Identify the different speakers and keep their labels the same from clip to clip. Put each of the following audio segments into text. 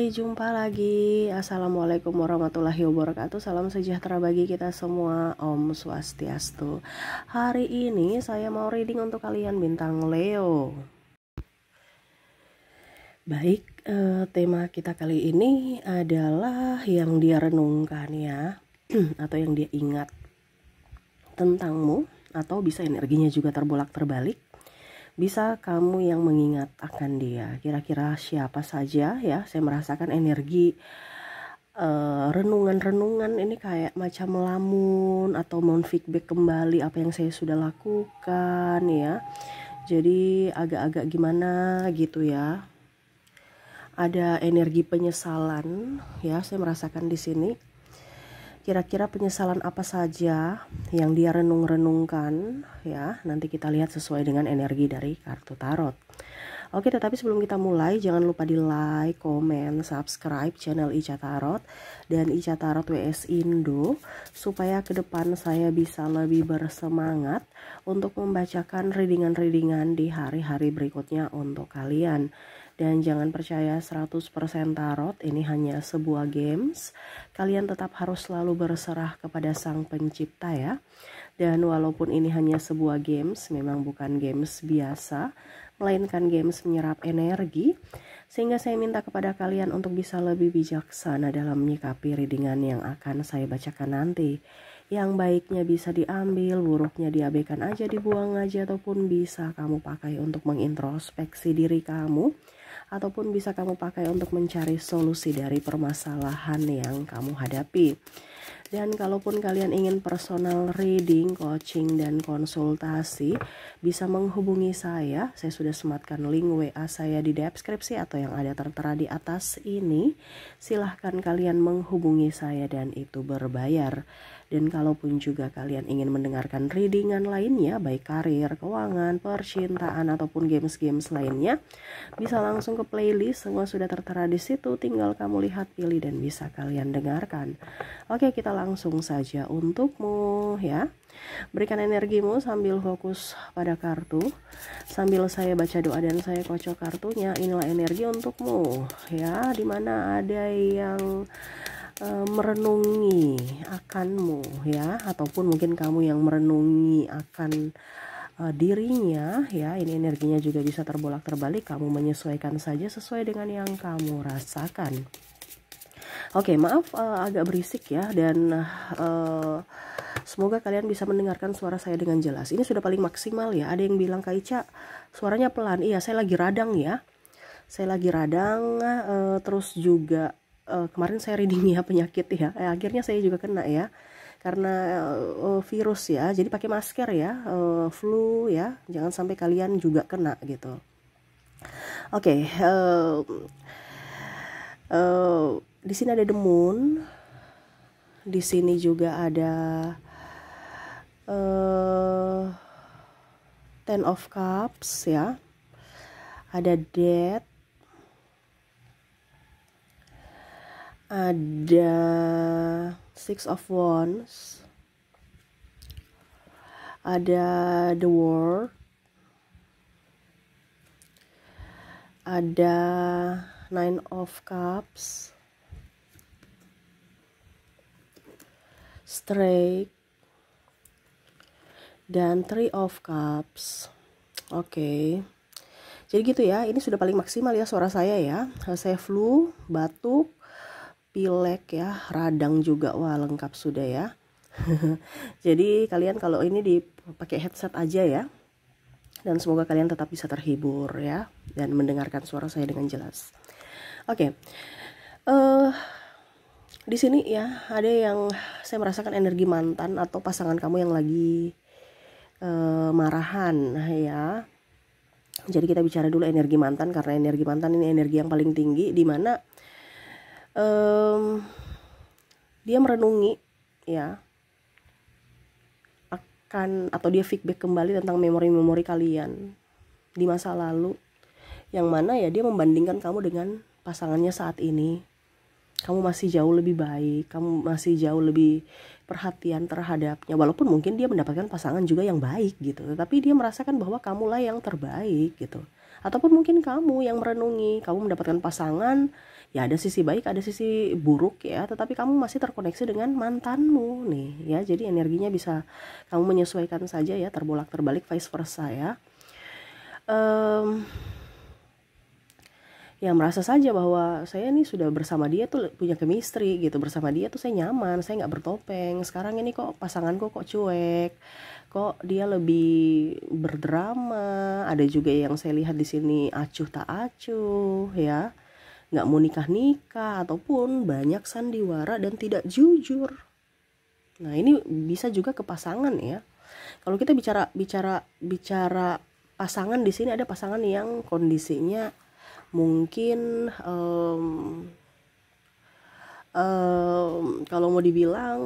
Speaker 1: Jumpa lagi. Assalamualaikum warahmatullahi wabarakatuh. Salam sejahtera bagi kita semua. Om Swastiastu. Hari ini saya mau reading untuk kalian bintang Leo. Baik, tema kita kali ini adalah yang dia renungkan ya, atau yang dia ingat tentangmu, atau bisa energinya juga terbolak-terbalik. Bisa kamu yang mengingat akan dia. Kira-kira siapa saja ya? Saya merasakan energi renungan-renungan ini kayak macam melamun atau mau feedback kembali apa yang saya sudah lakukan ya. Jadi agak-agak gimana gitu ya. Ada energi penyesalan ya, saya merasakan di sini. Kira-kira penyesalan apa saja yang dia renung-renungkan ya, nanti kita lihat sesuai dengan energi dari kartu tarot. Oke, tetapi sebelum kita mulai jangan lupa di like, komen, subscribe channel Ica Tarot dan Ica Tarot WS Indo supaya ke depan saya bisa lebih bersemangat untuk membacakan readingan-readingan di hari-hari berikutnya untuk kalian. Dan jangan percaya 100% tarot, ini hanya sebuah games. Kalian tetap harus selalu berserah kepada sang pencipta ya. Dan walaupun ini hanya sebuah games, memang bukan games biasa, melainkan games menyerap energi. Sehingga saya minta kepada kalian untuk bisa lebih bijaksana dalam menyikapi readingan yang akan saya bacakan nanti. Yang baiknya bisa diambil, buruknya diabaikan aja, dibuang aja, ataupun bisa kamu pakai untuk mengintrospeksi diri kamu. Ataupun bisa kamu pakai untuk mencari solusi dari permasalahan yang kamu hadapi. Dan kalaupun kalian ingin personal reading, coaching, dan konsultasi, bisa menghubungi saya. Saya sudah sematkan link WA saya di deskripsi atau yang ada tertera di atas ini. Silahkan kalian menghubungi saya dan itu berbayar. Dan kalaupun juga kalian ingin mendengarkan readingan lainnya, baik karir, keuangan, percintaan, ataupun games-games lainnya, bisa langsung ke playlist, semua sudah tertera di situ, tinggal kamu lihat, pilih, dan bisa kalian dengarkan. Oke, kita langsung saja untukmu ya. Berikan energimu sambil fokus pada kartu, sambil saya baca doa dan saya kocok kartunya. Inilah energi untukmu ya, dimana ada yang merenungi akanmu ya, ataupun mungkin kamu yang merenungi akan dirinya ya. Ini energinya juga bisa terbolak-terbalik, kamu menyesuaikan saja sesuai dengan yang kamu rasakan. Oke, maaf agak berisik ya, dan semoga kalian bisa mendengarkan suara saya dengan jelas. Ini sudah paling maksimal ya. Ada yang bilang, Kak Ica suaranya pelan. Iya, saya lagi radang ya. Saya lagi radang, terus juga kemarin saya reading ya penyakit ya. Akhirnya saya juga kena ya. Karena virus ya. Jadi pakai masker ya, flu ya. Jangan sampai kalian juga kena gitu. Oke, di sini ada the moon. Di sini juga ada Ten of Cups ya. Ada Death. Ada Six of Wands. Ada The World. Ada Nine of Cups. Straight. Dan Three of Cups. Oke. Jadi gitu ya, ini sudah paling maksimal ya suara saya ya. Saya flu, batuk, pilek ya, radang juga, wah lengkap sudah ya. Jadi kalian kalau ini dipakai headset aja ya. Dan semoga kalian tetap bisa terhibur ya, dan mendengarkan suara saya dengan jelas. Oke. Di sini ya ada yang saya merasakan energi mantan atau pasangan kamu yang lagi marahan ya. Jadi kita bicara dulu energi mantan, karena energi mantan ini energi yang paling tinggi, di mana dia merenungi ya akan, atau dia feedback kembali tentang memori-memori kalian di masa lalu, yang mana ya dia membandingkan kamu dengan pasangannya saat ini. Kamu masih jauh lebih baik, kamu masih jauh lebih perhatian terhadapnya, walaupun mungkin dia mendapatkan pasangan juga yang baik gitu, tetapi dia merasakan bahwa kamulah yang terbaik gitu. Ataupun mungkin kamu yang merenungi, kamu mendapatkan pasangan, ya ada sisi baik, ada sisi buruk ya, tetapi kamu masih terkoneksi dengan mantanmu nih ya. Jadi energinya bisa kamu menyesuaikan saja ya, terbolak-terbalik vice versa ya. Ya merasa saja bahwa saya nih sudah bersama dia tuh punya chemistry gitu, bersama dia tuh saya nyaman, saya nggak bertopeng. Sekarang ini kok pasanganku kok cuek, kok dia lebih berdrama. Ada juga yang saya lihat di sini acuh tak acuh ya, nggak mau nikah ataupun banyak sandiwara dan tidak jujur. Nah ini bisa juga ke pasangan ya. Kalau kita bicara pasangan, di sini ada pasangan yang kondisinya mungkin kalau mau dibilang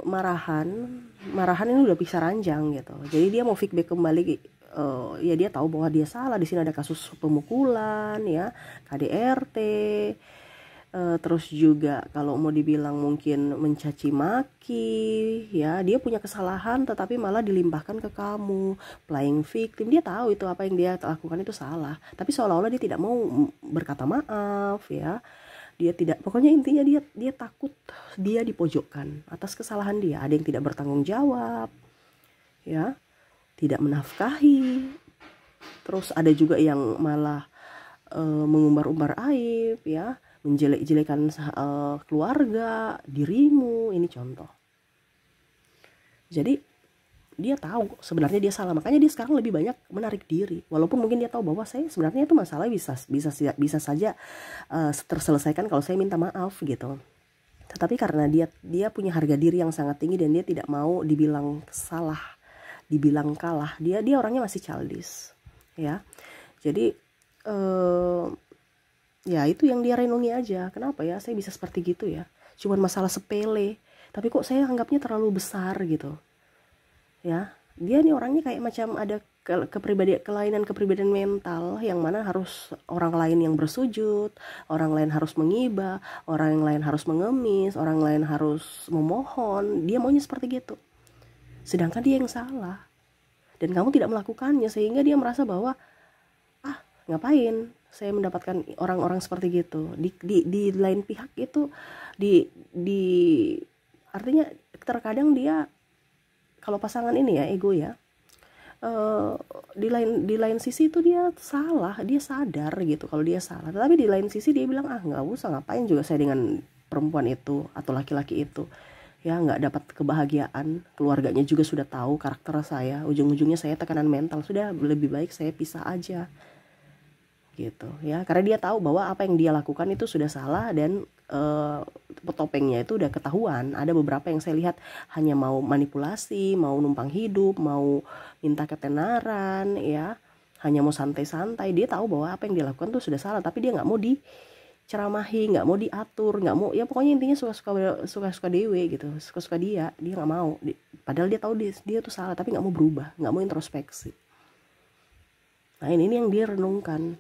Speaker 1: marahan ini udah pisah ranjang gitu. Jadi dia mau feedback kembali, ya dia tahu bahwa dia salah. Di sini ada kasus pemukulan ya, KDRT, terus juga kalau mau dibilang mungkin mencaci maki ya, dia punya kesalahan tetapi malah dilimpahkan ke kamu, playing victim. Dia tahu itu apa yang dia lakukan itu salah, tapi seolah-olah dia tidak mau berkata maaf ya. Dia tidak, pokoknya intinya dia takut dia dipojokkan atas kesalahan dia. Ada yang tidak bertanggung jawab ya, tidak menafkahi. Terus ada juga yang malah mengumbar-umbar aib ya, menjelek-jelekan keluarga, dirimu. Ini contoh. Jadi dia tahu sebenarnya dia salah, makanya dia sekarang lebih banyak menarik diri. Walaupun mungkin dia tahu bahwa saya sebenarnya itu masalah bisa saja terselesaikan kalau saya minta maaf gitu. Tetapi karena dia punya harga diri yang sangat tinggi dan dia tidak mau dibilang salah, dibilang kalah. Dia orangnya masih childish ya. Jadi ya itu yang dia renungi aja. Kenapa ya saya bisa seperti gitu ya? Cuman masalah sepele, tapi kok saya anggapnya terlalu besar gitu. Ya, dia nih orangnya kayak macam ada kelainan kepribadian mental, yang mana harus orang lain yang bersujud, orang lain harus mengibah, orang yang lain harus mengemis, orang lain harus memohon. Dia maunya seperti gitu. Sedangkan dia yang salah. Dan kamu tidak melakukannya, sehingga dia merasa bahwa ngapain saya mendapatkan orang-orang seperti gitu. Di lain pihak itu artinya terkadang dia, kalau pasangan ini ya ego ya, di lain sisi itu dia salah, dia sadar gitu kalau dia salah. Tetapi di lain sisi dia bilang nggak usah, ngapain juga saya dengan perempuan itu atau laki-laki itu ya, nggak dapat kebahagiaan, keluarganya juga sudah tahu karakter saya, ujung-ujungnya saya tekanan mental, sudah lebih baik saya pisah aja gitu ya. Karena dia tahu bahwa apa yang dia lakukan itu sudah salah dan topengnya itu udah ketahuan. Ada beberapa yang saya lihat hanya mau manipulasi, mau numpang hidup, mau minta ketenaran ya, hanya mau santai-santai. Dia tahu bahwa apa yang dia lakukan itu sudah salah, tapi dia nggak mau diceramahi, nggak mau diatur, nggak mau ya, pokoknya intinya suka-suka dewe gitu, suka-suka dia nggak mau. Padahal dia tahu dia tuh salah, tapi nggak mau berubah, nggak mau introspeksi. Nah ini yang dia renungkan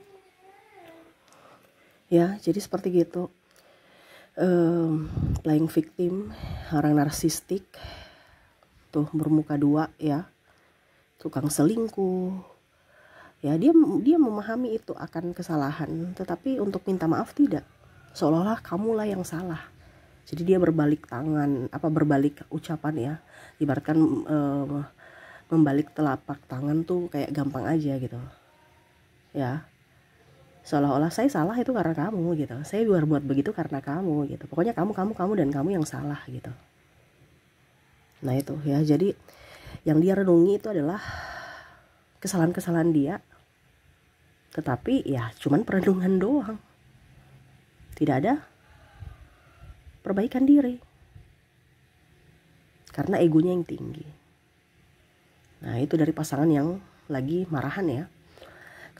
Speaker 1: ya. Jadi seperti gitu. Playing victim, orang narsistik tuh bermuka dua ya, tukang selingkuh ya. Dia memahami itu akan kesalahan, tetapi untuk minta maaf tidak, seolah-olah kamulah yang salah. Jadi dia berbalik tangan, berbalik ucapan ya, ibaratkan membalik telapak tangan tuh kayak gampang aja gitu ya, seolah-olah saya salah itu karena kamu gitu, saya buat begitu karena kamu gitu, pokoknya kamu dan kamu yang salah gitu. Nah itu ya, jadi yang dia renungi itu adalah kesalahan-kesalahan dia, tetapi ya cuman perenungan doang, tidak ada perbaikan diri karena egonya yang tinggi. Nah itu dari pasangan yang lagi marahan ya.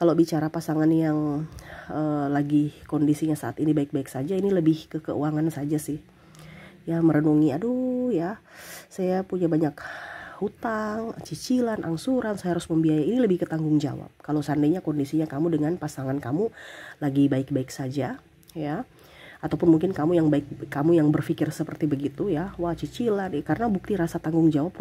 Speaker 1: Kalau bicara pasangan yang lagi kondisinya saat ini baik-baik saja, ini lebih ke keuangan saja sih ya, merenungi aduh ya, saya punya banyak hutang, cicilan, angsuran, saya harus membiayai. Ini lebih ke tanggung jawab. Kalau seandainya kondisinya kamu dengan pasangan kamu lagi baik-baik saja ya, ataupun mungkin kamu yang berpikir seperti begitu ya, wah cicilan, karena bukti rasa tanggung jawab,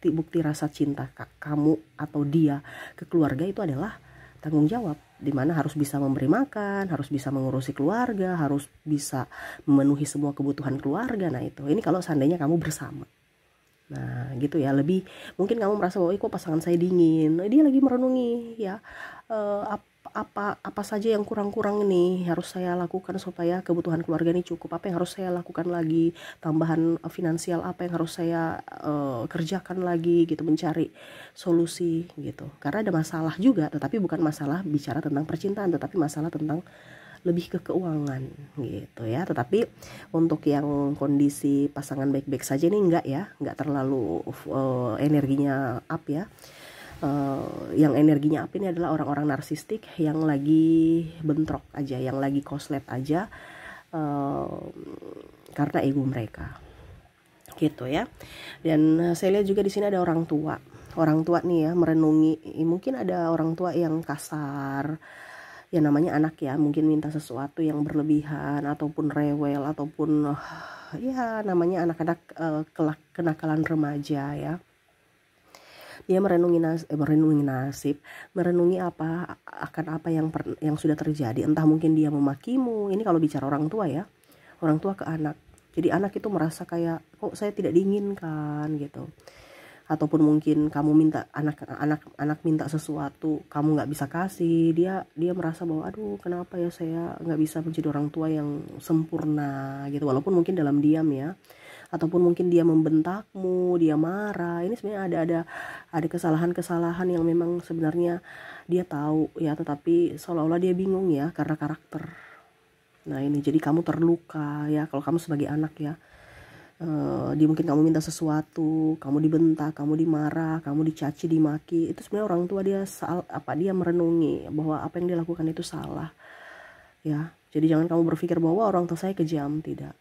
Speaker 1: bukti rasa cinta kamu atau dia ke keluarga itu adalah tanggung jawab, dimana harus bisa memberi makan, harus bisa mengurusi keluarga, harus bisa memenuhi semua kebutuhan keluarga. Nah itu, ini kalau seandainya kamu bersama. Nah gitu ya, lebih mungkin kamu merasa bahwa kok pasangan saya dingin, dia lagi merenungi ya, apa saja yang kurang-kurang ini harus saya lakukan supaya kebutuhan keluarga ini cukup, apa yang harus saya lakukan lagi, tambahan finansial apa yang harus saya kerjakan lagi gitu, mencari solusi gitu. Karena ada masalah juga, tetapi bukan masalah bicara tentang percintaan, tetapi masalah tentang lebih ke keuangan gitu ya. Tetapi untuk yang kondisi pasangan baik-baik saja ini enggak ya, enggak terlalu energinya up ya. Yang energinya up ini adalah orang-orang narsistik yang lagi bentrok aja, yang lagi koslet aja karena ego mereka gitu ya. Dan saya lihat juga di sini ada orang tua nih ya, merenungi. Mungkin ada orang tua yang kasar ya, namanya anak ya, mungkin minta sesuatu yang berlebihan ataupun rewel ataupun ya namanya anak-anak kenakalan remaja ya. Dia merenungi nasib, merenungi akan apa yang sudah terjadi. Entah mungkin dia memakimu. Ini kalau bicara orang tua ya, orang tua ke anak. Jadi anak itu merasa kayak kok saya tidak diinginkan gitu. Ataupun mungkin kamu minta anak minta sesuatu, kamu nggak bisa kasih, dia merasa bahwa aduh kenapa ya saya nggak bisa menjadi orang tua yang sempurna gitu, walaupun mungkin dalam diam ya. Ataupun mungkin dia membentakmu, dia marah. Ini sebenarnya ada kesalahan-kesalahan yang memang sebenarnya dia tahu ya, tetapi seolah-olah dia bingung ya karena karakter. Nah ini jadi kamu terluka ya kalau kamu sebagai anak ya. Mungkin kamu minta sesuatu, kamu dibentak, kamu dimarah, kamu dicaci, dimaki. Itu sebenarnya orang tua dia dia merenungi bahwa apa yang dia lakukan itu salah ya. Jadi jangan kamu berpikir bahwa orang tua saya kejam, tidak.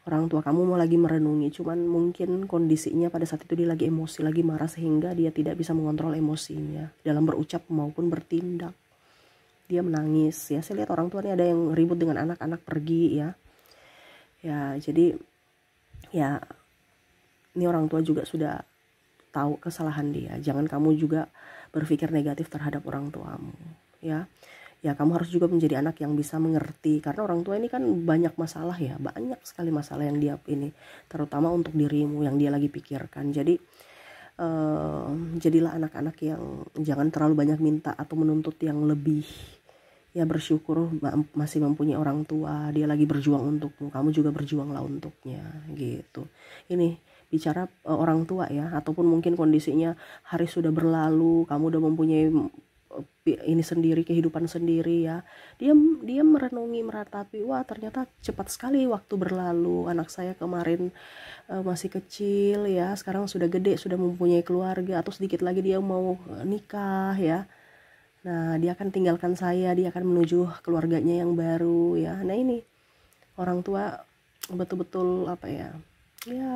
Speaker 1: Orang tua kamu mau lagi merenungi, cuman mungkin kondisinya pada saat itu dia lagi emosi, lagi marah, sehingga dia tidak bisa mengontrol emosinya dalam berucap maupun bertindak. Dia menangis ya. Saya lihat orang tua ini ada yang ribut dengan anak-anak pergi ya. Ya jadi ya ini orang tua juga sudah tahu kesalahan dia. Jangan kamu juga berpikir negatif terhadap orang tuamu ya. Ya kamu harus juga menjadi anak yang bisa mengerti, karena orang tua ini kan banyak masalah ya, banyak sekali masalah yang dia ini, terutama untuk dirimu yang dia lagi pikirkan. Jadi jadilah anak-anak yang jangan terlalu banyak minta atau menuntut yang lebih ya. Bersyukur masih mempunyai orang tua, dia lagi berjuang untukmu, kamu juga berjuanglah untuknya gitu. Ini bicara orang tua ya, ataupun mungkin kondisinya hari sudah berlalu, kamu udah mempunyai ini sendiri, kehidupan sendiri ya. Dia merenungi, meratapi, wah ternyata cepat sekali waktu berlalu. Anak saya kemarin masih kecil ya, sekarang sudah gede, sudah mempunyai keluarga, atau sedikit lagi dia mau nikah ya. Nah dia akan tinggalkan saya, dia akan menuju keluarganya yang baru ya. Nah ini orang tua betul-betul apa ya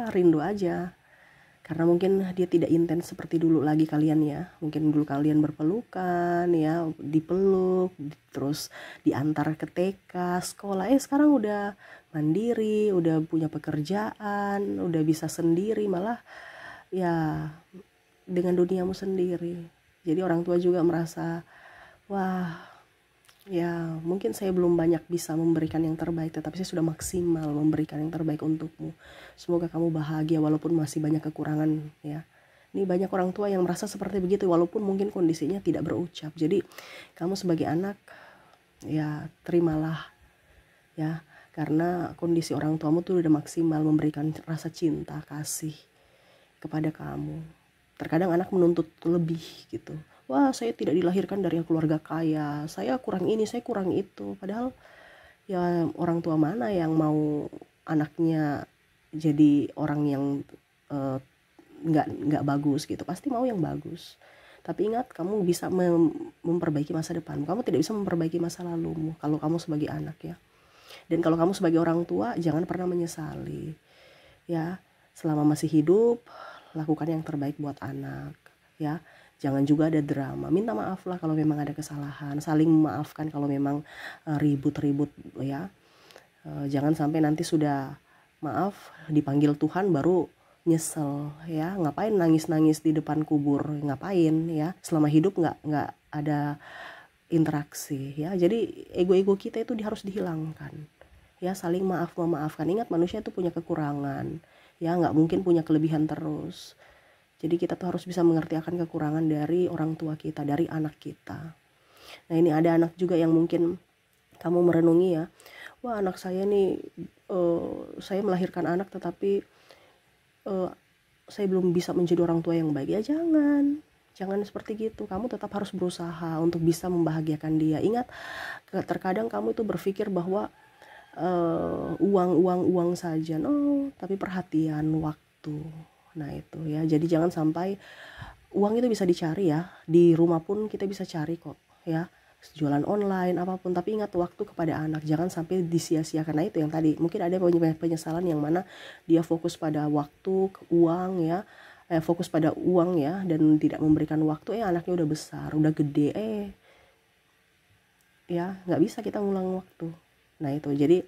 Speaker 1: rindu aja. Karena mungkin dia tidak intens seperti dulu lagi kalian ya. Mungkin dulu kalian berpelukan ya, dipeluk, terus diantar ke TK, sekolah. Sekarang udah mandiri, udah punya pekerjaan, udah bisa sendiri, malah ya dengan duniamu sendiri. Jadi orang tua juga merasa, wah ya mungkin saya belum banyak bisa memberikan yang terbaik, tetapi saya sudah maksimal memberikan yang terbaik untukmu. Semoga kamu bahagia walaupun masih banyak kekurangan ya. Ini banyak orang tua yang merasa seperti begitu walaupun mungkin kondisinya tidak berucap. Jadi kamu sebagai anak ya terimalah ya, karena kondisi orang tuamu tuh udah maksimal memberikan rasa cinta, kasih kepada kamu. Terkadang anak menuntut lebih gitu. Wah saya tidak dilahirkan dari keluarga kaya, saya kurang ini, saya kurang itu. Padahal ya orang tua mana yang mau anaknya jadi orang yang nggak bagus gitu, pasti mau yang bagus. Tapi ingat, kamu bisa memperbaiki masa depan, kamu tidak bisa memperbaiki masa lalumu kalau kamu sebagai anak ya. Dan kalau kamu sebagai orang tua, jangan pernah menyesali ya. Selama masih hidup, lakukan yang terbaik buat anak ya. Jangan juga ada drama, minta maaf lah kalau memang ada kesalahan, saling memaafkan kalau memang ribut-ribut ya. Jangan sampai nanti sudah maaf dipanggil Tuhan baru nyesel ya. Ngapain nangis-nangis di depan kubur, ngapain ya, selama hidup nggak ada interaksi ya. Jadi ego-ego kita itu harus dihilangkan ya, saling maaf memaafkan. Ingat, manusia itu punya kekurangan ya, nggak mungkin punya kelebihan terus. Jadi kita tuh harus bisa mengerti akan kekurangan dari orang tua kita, dari anak kita. Nah ini ada anak juga yang mungkin kamu merenungi ya, wah anak saya nih, saya melahirkan anak tetapi saya belum bisa menjadi orang tua yang baik. Ya jangan seperti gitu. Kamu tetap harus berusaha untuk bisa membahagiakan dia. Ingat, terkadang kamu itu berpikir bahwa uang saja, no, tapi perhatian, waktu. Nah itu ya, jadi jangan sampai uang itu bisa dicari ya, di rumah pun kita bisa cari kok ya, jualan online apapun, tapi ingat waktu kepada anak, jangan sampai disia-siakan. Nah itu yang tadi, mungkin ada penyesalan yang mana dia fokus pada waktu, uang ya, fokus pada uang ya, dan tidak memberikan waktu, anaknya udah besar, udah gede, ya nggak bisa kita ngulang waktu. Nah itu, jadi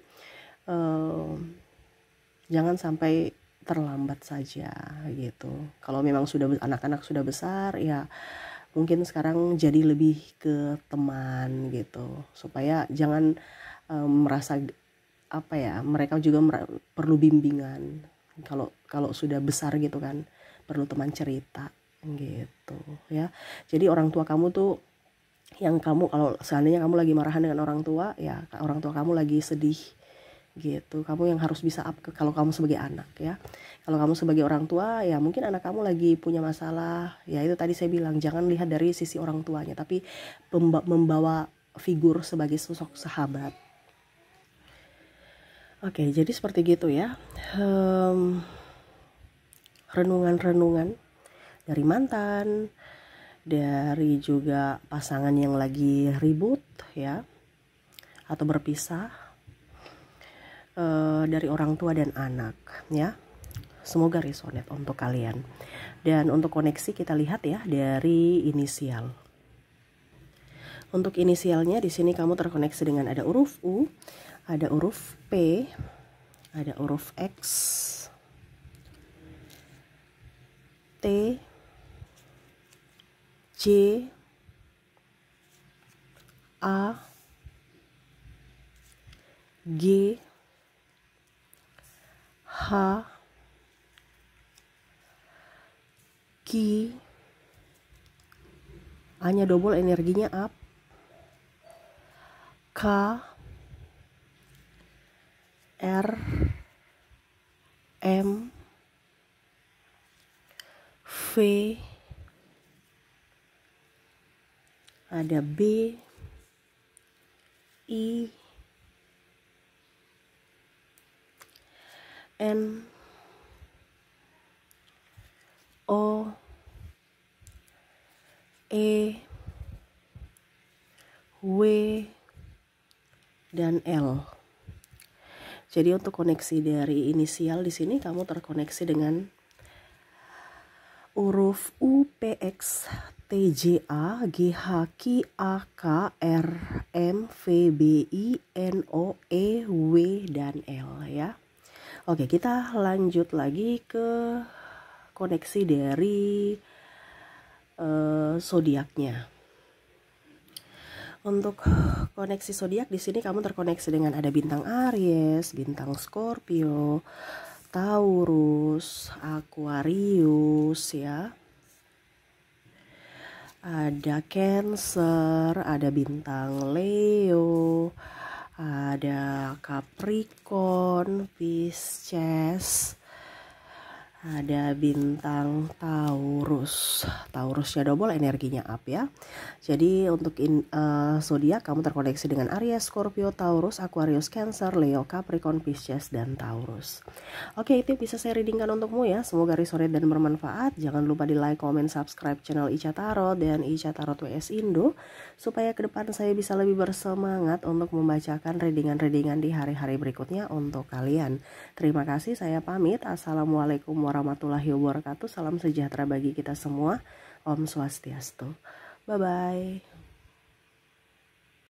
Speaker 1: jangan sampai terlambat saja gitu. Kalau memang sudah anak-anak sudah besar ya, mungkin sekarang jadi lebih ke teman gitu, supaya jangan merasa apa ya, mereka juga perlu bimbingan. Kalau sudah besar gitu kan, perlu teman cerita gitu ya. Jadi orang tua kamu tuh, yang kamu, kalau seandainya kamu lagi marahan dengan orang tua ya, orang tua kamu lagi sedih gitu, kamu yang harus bisa kalau kamu sebagai anak ya. Kalau kamu sebagai orang tua ya, mungkin anak kamu lagi punya masalah ya, itu tadi saya bilang jangan lihat dari sisi orang tuanya, tapi membawa figur sebagai sosok sahabat. Oke, jadi seperti gitu ya, renungan-renungan dari mantan, dari juga pasangan yang lagi ribut ya atau berpisah, dari orang tua dan anak ya. Semoga resonate untuk kalian. Dan untuk koneksi kita lihat ya dari inisial. Untuk inisialnya di sini kamu terkoneksi dengan ada huruf U, ada huruf P, ada huruf X, T, J, A, G, H, Q, A-nya double, energinya up, K, R, M, V, ada B, I, N, O, E, W, dan L. Jadi untuk koneksi dari inisial di sini kamu terkoneksi dengan huruf U, P, X, T, J, A, G, H, Q, A, K, R, M, V, B, I, N, O, E, W, dan L ya. Oke, kita lanjut lagi ke koneksi dari zodiaknya. Untuk koneksi zodiak di sini kamu terkoneksi dengan ada bintang Aries, bintang Scorpio, Taurus, Aquarius ya. Ada Cancer, ada bintang Leo, ada Capricorn, Pisces, ada bintang Taurus. Taurusnya double, energinya up ya. Jadi untuk zodiak kamu terkoneksi dengan Aries, Scorpio, Taurus, Aquarius, Cancer, Leo, Capricorn, Pisces, dan Taurus. Oke, itu bisa saya readingkan untukmu ya. Semoga resonate dan bermanfaat. Jangan lupa di like, comment, subscribe channel Ica Tarot dan Ica Tarot WS Indo, supaya ke depan saya bisa lebih bersemangat untuk membacakan readingan-readingan di hari-hari berikutnya untuk kalian. Terima kasih, saya pamit. Assalamualaikum warahmatullahi wabarakatuh. Salam sejahtera bagi kita semua. Om Swastiastu. Bye-bye.